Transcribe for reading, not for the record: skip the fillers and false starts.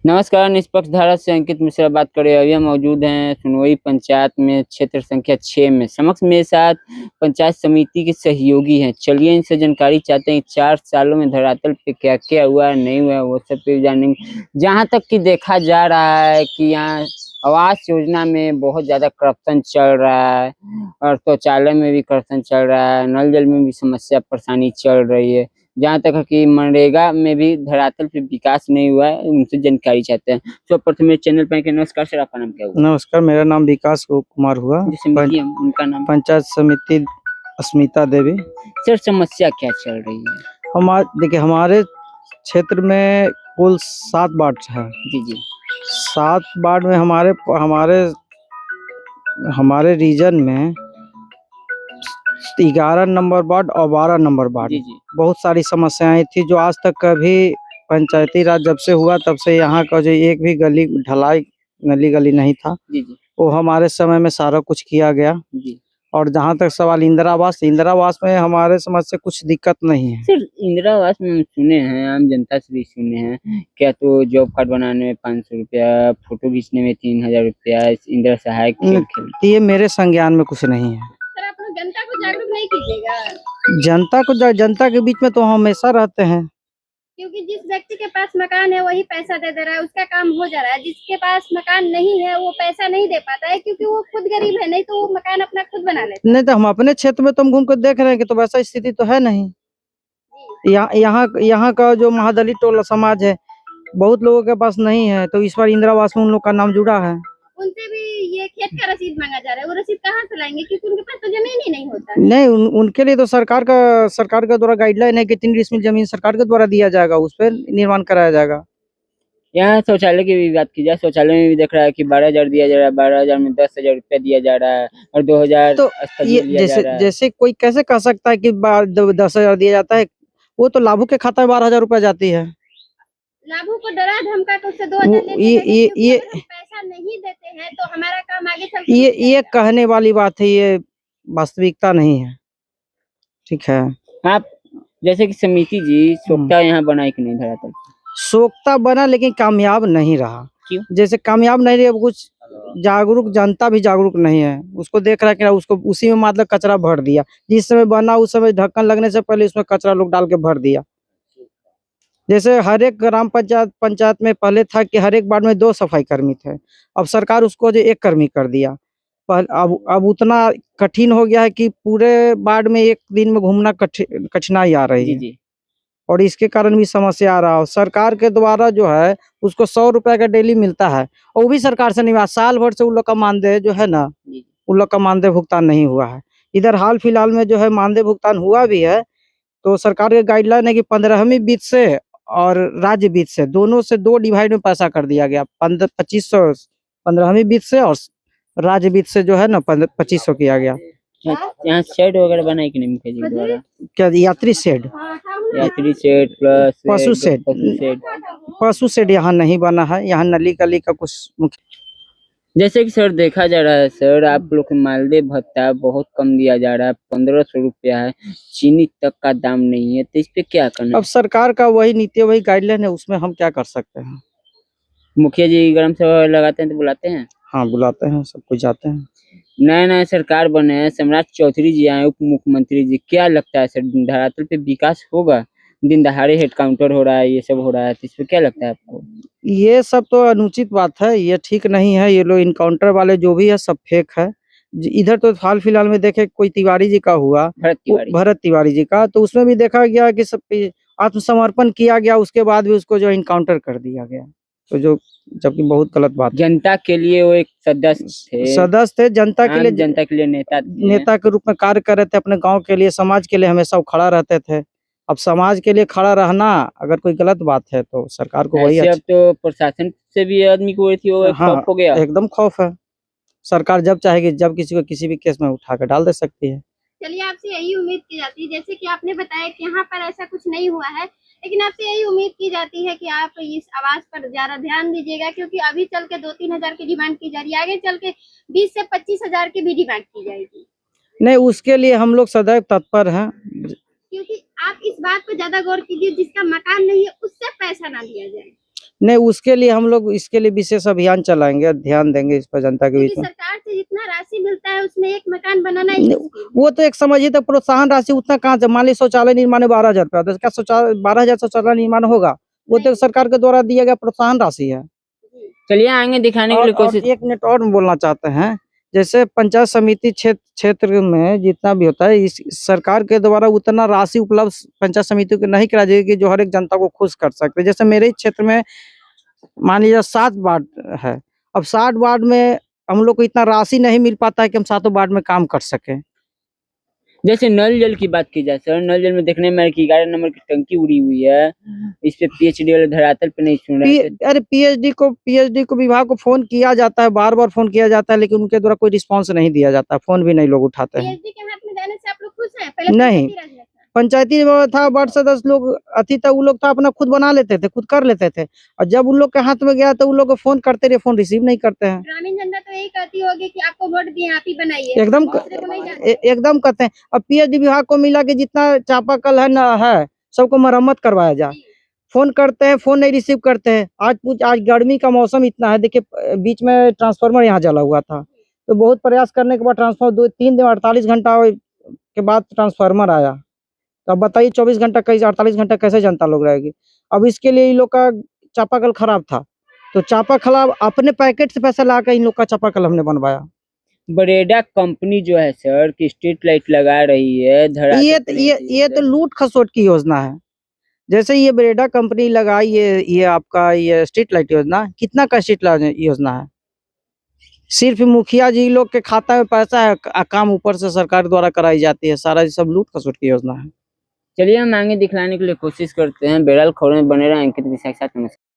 नमस्कार, निष्पक्ष धारा से अंकित मिश्रा बात कर रहे हैं। अभी हम मौजूद हैं सुनोई पंचायत में क्षेत्र संख्या 6 में। समक्ष मेरे साथ पंचायत समिति के सहयोगी हैं। चलिए इनसे जानकारी चाहते हैं कि 4 सालों में धरातल पे क्या-क्या हुआ है, नहीं हुआ है, वो सब पे जानेंगे। जहाँ तक कि देखा जा रहा है कि यहाँ आवास योजना में बहुत ज़्यादा करप्शन चल रहा है और शौचालय में भी करप्शन चल रहा है, नल जल में भी समस्या परेशानी चल रही है। जहाँ तक है कि मनरेगा में भी धरातल पे विकास नहीं हुआ है, उनसे जानकारी चाहते हैं। सर्वप्रथम मेरे चैनल पे नमस्कार सर, आपका नाम क्या हुआ? नमस्कार, मेरा नाम विकास कुमार हुआ। जो समिति है उनका नाम? पंचायत समिति अस्मिता देवी। सर समस्या क्या चल रही है? देखिए, हमारे क्षेत्र में कुल 7 वार्ड है। जी, जी। 7 वार्ड में हमारे हमारे हमारे रीजन में 11 नंबर वार्ड और 12 नंबर वार्ड। जी, जी। बहुत सारी समस्याएं थी जो आज तक कभी पंचायती राज जब से हुआ तब से यहाँ का जो एक भी गली ढलाई गली नहीं था। जी, जी। वो हमारे समय में सारा कुछ किया गया। जी। और जहाँ तक सवाल इंदिरा आवास में हमारे समझ से कुछ दिक्कत नहीं है। सर इंदिरा आवास में हम सुने हैं, आम जनता से भी सुने हैं, क्या तो जॉब कार्ड बनाने में 500 रुपया, फोटो खींचने में 3000 रुपया, इंदिरा सहायक खेल। ये मेरे संज्ञान में कुछ नहीं है। सर आप लोग जनता को जागरूक नहीं कीजिएगा। जनता के बीच में तो हम हमेशा रहते हैं। क्योंकि जिस व्यक्ति के पास मकान है वही पैसा दे रहा है, उसका काम हो जा रहा है। जिसके पास मकान नहीं है वो पैसा नहीं दे पाता है क्योंकि वो खुद गरीब है, नहीं तो वो मकान अपना खुद बना लेता। नहीं तो हम अपने क्षेत्र में तो हम घूम कर देख रहे हैं कि तो वैसा स्थिति तो है नहीं। यहाँ का जो महादलित टोला समाज है, बहुत लोगों के पास नहीं है, तो इस बार इंदिरा आवास में उन लोग का नाम जुड़ा है। उनसे भी ये खेत का रसीद मांगा जा रहा है, वो रसीद कहाँ से लाएंगे क्योंकि उनके पास तो जमीन ही नहीं होता। नहीं, उनके लिए तो सरकार के द्वारा गाइडलाइन है कि 3 डिसमिल जमीन सरकार के द्वारा दिया जाएगा, उस पर निर्माण कराया जाएगा। यहाँ शौचालय की भी बात की जाए, शौचालय में भी देख रहा है कि 12,000 दिया जा रहा है, 12,000 में 10,000 रुपया दिया जा रहा है और 2,000 तो ये जैसे कोई कैसे कह सकता है कि 10,000 दिया जाता है? वो तो लाभुक के खाता में 12,000 रुपया जाती है। लाभों को डरा धमका कर उससे 2,000 ये पैसा नहीं देते हैं तो हमारा काम आगे चल ये कहने वाली बात है, ये वास्तविकता नहीं है। ठीक है। आप जैसे कि समिति जी सोखता यहाँ बनाई कि नहीं धरातल? सोखता बना लेकिन कामयाब नहीं रहा। क्यों? जैसे कामयाब नहीं रही, कुछ जागरूक जनता भी जागरूक नहीं है, उसको देख रहा है कि उसको उसी में मतलब कचरा भर दिया। जिस समय बना उस समय ढक्कन लगने से पहले उसमें कचरा लोग डाल के भर दिया। जैसे हर एक ग्राम पंचायत में पहले था कि हर एक वार्ड में 2 सफाई कर्मी थे, अब सरकार उसको जो 1 कर्मी कर दिया। अब उतना कठिन हो गया है कि पूरे वार्ड में एक दिन में घूमना कठिनाई आ रही है। जी। और इसके कारण भी समस्या आ रहा है। सरकार के द्वारा जो है उसको 100 रुपया का डेली मिलता है और वो भी सरकार से नहीं, साल भर से उन लोग का मानदेय जो है ना, उन लोग का मानदेय भुगतान नहीं हुआ है। इधर हाल फिलहाल में जो है मानदेय भुगतान हुआ भी है, तो सरकार के गाइडलाइन है कि 15वीं बीत से और राज्य बीत से दोनों से 2 डिवाइड में पैसा कर दिया गया। 2500 15वीं बीत से और राज्य बीत से जो है ना 2500 किया गया। यहाँ शेड वगैरह बनाई कि नहीं मुखिया जी द्वारा? क्या यात्री शेड? यात्री शेड प्लस पशु शेड यहाँ नहीं बना है। यहाँ नली गली का कुछ जैसे कि सर देखा जा रहा है सर, आप लोग के मालदेय भत्ता बहुत कम दिया जा रहा है, 1500 रुपया है, चीनी तक का दाम नहीं है, तो इस पे क्या करना? अब सरकार का वही नीति वही गाइडलाइन है, उसमें हम क्या कर सकते हैं। मुखिया जी ग्राम सभा लगाते हैं तो बुलाते हैं? हाँ बुलाते हैं, सब कुछ जाते हैं। नया सरकार बने हैं, सम्राट चौधरी जी आए उप मुख्यमंत्री जी, क्या लगता है सर धरातल पे विकास होगा? दिन दहाड़े हेड काउंटर हो रहा है, ये सब हो रहा है, तो इस पे क्या लगता है आपको? ये सब तो अनुचित बात है, ये ठीक नहीं है। ये लोग इनकाउंटर वाले जो भी है सब फेक है। इधर तो हाल फिलहाल में देखे कोई तिवारी जी का हुआ, भरत तिवारी जी का, तो उसमें भी देखा गया कि सब आत्मसमर्पण किया गया, उसके बाद भी उसको जो इनकाउंटर कर दिया गया, तो जो जबकि बहुत गलत बात। जनता के लिए वो एक सदस्य थे, जनता के लिए नेता के रूप में कार्य कर रहे थे, अपने गाँव के लिए समाज के लिए हमेशा खड़ा रहते थे। अब समाज के लिए खड़ा रहना अगर कोई गलत बात है तो सरकार को वही अब तो प्रशासन से भी आदमी को खौफ हो गया। एकदम खौफ है। सरकार जब चाहेगी जब किसी को किसी भी केस में उठा कर डाल दे सकती है। चलिए आपसे यही उम्मीद की जाती है, जैसे कि आपने बताया कि यहाँ पर ऐसा कुछ नहीं हुआ है, लेकिन आपसे यही उम्मीद की जाती है कि आप इस आवाज पर ज्यादा ध्यान दीजिएगा, क्योंकि अभी चल के 2-3 हजार की डिमांड की जा रही है, आगे चल के 20 से 25 हजार की भी डिमांड की जाएगी। नहीं, उसके लिए हम लोग सदैव तत्पर हैं। क्योंकि आप इस बात पर ज्यादा गौर कीजिए, जिसका मकान नहीं है उससे पैसा ना दिया जाए। नहीं, उसके लिए हम लोग इसके लिए विशेष अभियान चलाएंगे, ध्यान देंगे इस पर जनता के बीच क्योंकि में। सरकार से जितना राशि मिलता है उसमें एक मकान बनाना ही मुश्किल है। वो तो एक समझिए, तो प्रोत्साहन राशि उतना कहाँ से, मान ली शौचालय निर्माण में 12,000 रुपया, तो इसका 12,000 शौचालय निर्माण होगा? वो तो सरकार के द्वारा दिया गया प्रोत्साहन राशि है। चलिए आएंगे दिखाने के लिए और कोशिश। एक मिनट और बोलना चाहते हैं, जैसे पंचायत समिति क्षेत्र में जितना भी होता है, इस सरकार के द्वारा उतना राशि उपलब्ध पंचायत समिति को नहीं करा जाएगी कि जो हर एक जनता को खुश कर सकते। जैसे मेरे ही क्षेत्र में मान लीजिए 7 वार्ड है, अब 60 वार्ड में हम लोग को इतना राशि नहीं मिल पाता है कि हम 7 वार्ड में काम कर सकें। जैसे नल जल की बात की जाए सर, नल जल में देखने में 11 नंबर की टंकी उड़ी हुई है, इस पे पीएचडी वाले धरातल पे नहीं सुन रहे। अरे पीएचडी को विभाग को फोन किया जाता है, बार-बार फोन किया जाता है, लेकिन उनके द्वारा कोई रिस्पांस नहीं दिया जाता, फोन भी नहीं लोग उठाते हैं। पीएचडी के हाथ में देने से आप लोग खुश हैं? पहले नहीं, पंचायती में था, वार्ड सदस्य लोग अति तक वो लोग था अपना खुद बना लेते थे, खुद कर लेते थे, और जब उन लोग के हाथ में गया तो उन लोग को फोन करते रहे, फोन रिसीव नहीं करते हैं। ग्रामीण जनता तो यही कहती होगी कि आपको वोट दिए, आप ही बनाइए, एकदम दूसरे को नहीं जानते। एकदम कहते हैं। अब पीएचडी विभाग को मिला कि जितना चापाकल है ना है सबको मरम्मत करवाया जाए, फोन करते हैं, फोन नहीं रिसीव करते हैं। आज गर्मी का मौसम इतना है, देखिए बीच में ट्रांसफार्मर यहाँ जला हुआ था, तो बहुत प्रयास करने के बाद ट्रांसफार्मर 2-3 दिन 48 घंटा के बाद ट्रांसफार्मर आया। तो अब बताइए 24 घंटा कैसे, 48 घंटा कैसे जनता लोग रहेगी? अब इसके लिए इन लोग का चापाकल खराब था, तो चापाकल अपने पैकेट से पैसा ला के इन लोग का चापाकल हमने बनवाया। बरेडा कंपनी जो है सर की स्ट्रीट लाइट लगा रही है, ये तो लूट खसोट की योजना है। जैसे ये बरेडा कंपनी लगाई, ये आपका ये स्ट्रीट लाइट योजना, कितना का स्ट्रीट लाइट योजना है? सिर्फ मुखिया जी लोग के खाता में पैसा है, काम ऊपर से सरकार द्वारा कराई जाती है, सारा सब लूट खसोट की योजना है। चलिए हम आगे दिखलाने के लिए कोशिश करते हैं। बहरहाल खबरों में बने रहें अंकित विशाख के साथ। नमस्कार।